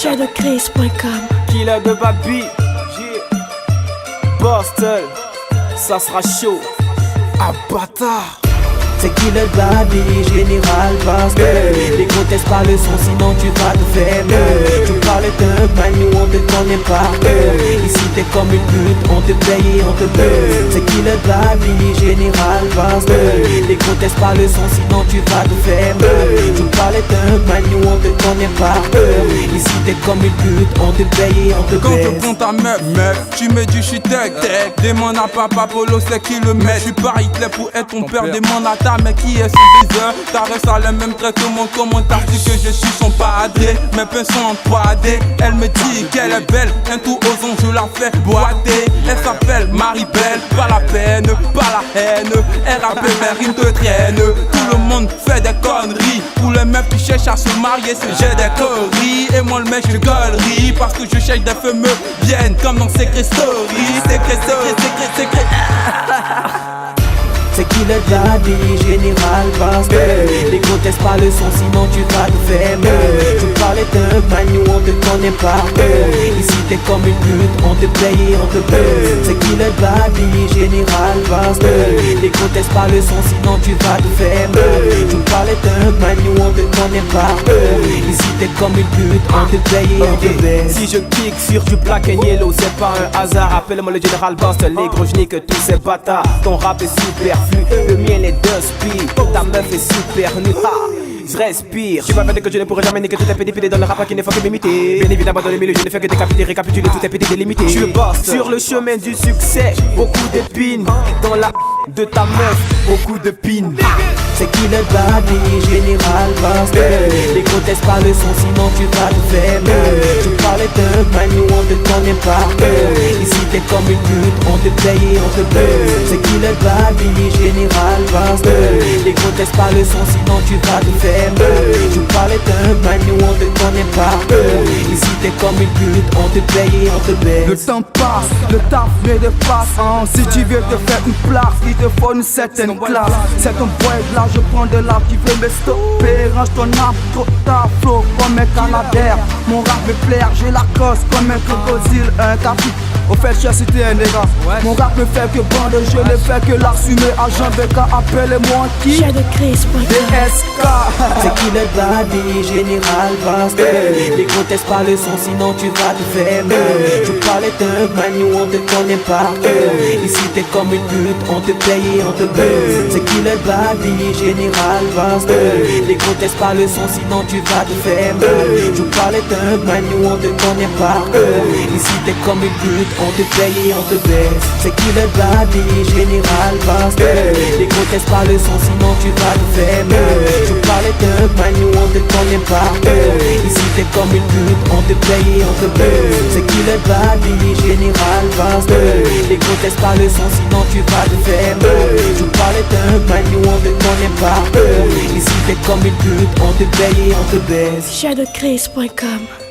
Shadowchris.com. Killer de Baby, Boston, ça sera chaud. Ah bâtard. C'est Killer de Baby, Général Boston. Les gros testent pas le son, sinon tu vas te faire mal. Tu parles de man, nous on te connaît par cœur. Ici t'es comme une pute, on te paye et on te beurre. C'est Killer de Baby, Général Boston. Les gros testent pas le son, sinon tu vas te faire mal. Tu parles de man, nous on te connaît par cœur. Ici t'es comme une pute, on te paye et on te Quand baise. je prends ta meuf, tu me dis j'suis tech. Demande à papa Polo, c'est qui le met. J'suis pas Hitler pour être ton père. Demande à ta mec qui est son baiser. T'arrêtes à le même traitement. Comment t'as dit que je suis son padré. Mes pains sont en 3D. Elle me dit qu'elle est belle. Un tour aux ondes, je la fais boiter. Elle s'appelle Marie-Belle. Pas la peine, pas la haine. Elle rappelle mes rimes te traîne. Tout le monde fait des conneries. Pour les meufs qui cherchent à se marier, c'est j'ai des conneries. Et moi le mec je gueulerie. Parce que je cherche des feux me viennent comme dans Secret Story. Secret Story, secret. C'est Killer de Baby, Général Boston. Les gros testent pas le son, sinon tu vas te faire mal. Tu parlais de man, nous on te connaît par cœur. Ici t'es comme une pute, on te paye et on te beurre. C'est Killer de Baby, Général Boston. Les gros testent pas le son, sinon tu vas te faire mal. Tu parlais de man, nous on te connaît par cœur. Ici t'es comme une pute, on te paye et on te baise. Si je kick sur du black and yellow, c'est pas un hasard. Appelle-moi le Général Boston, les gros j'nique tous ces bâtards. Ton rap est superflu, le mien est de speed. Ta meuf est super nue, je respire. Tu vas faire que je ne pourrai jamais niquer tous tes pédiphiles dans le rap qui ne faut que m'imiter. Bien évidemment dans le milieu je ne fais que décapiter, récapituler tous tes pédés délimités. Je bosse sur le chemin du succès, beaucoup d'épines. Dans la de ta meuf, beaucoup de pines. C'est Killer de Baby, Général Boston. Les gros testent pas le son, sinon tu vas te faire mal. Tu parlais de man, nous on te connaît par cœur. Ici t'es comme une pute, on te paye et on te beurre. C'est Killer de Baby, Général Boston. Les gros testent pas le son, sinon tu vas te faire mal. Tu parlais de man, nous on te connaît par cœur. Ici t'es comme une pute, on te paye et on te baise. Le temps passe, le taf ne dépasse. Si tu veux te faire une place, il te faut une certaine classe. C'est un boy là, je prends de là qui veut me stopper. Range ton âme, trop tard, flow comme un canadaire. Mon rap me plaire, j'ai la cause comme un crocodile, un capi. Au fait, j'ai cité un nègre. Mon rap ne fait que bande, je ne fais que l'assumer. Agent BK, appelle-moi qui Shadowchris.com. DSK. C'est Killer de Baby, Général Boston. Les gros testent pas le son, sinon tu vas te faire mal. Tu parlais de man, nous on te connaît par cœur. Ici t'es comme une pute, on te paye et on te beurre. C'est Killer de Baby, Général Boston. Les gros testent pas le son, sinon tu vas te faire mal. Tu parlais de man, nous on te connaît par cœur. Ici t'es comme une pute, on te paye et on te baise. C'est Killer de Baby, Général Boston. Les gros testent pas le son, sinon tu vas te faire mal. Tu parlais de man, nous on te connaît par cœur. Ici t'es comme une pute, on te paye et on te beurre. C'est Killer de Baby, Général Boston. Les gros testent pas le son, sinon tu vas te faire mal. Tu parlais de man, nous on te connaît par cœur. Ici t'es comme une pute, on te paye et on te baise. Shadowchris.com.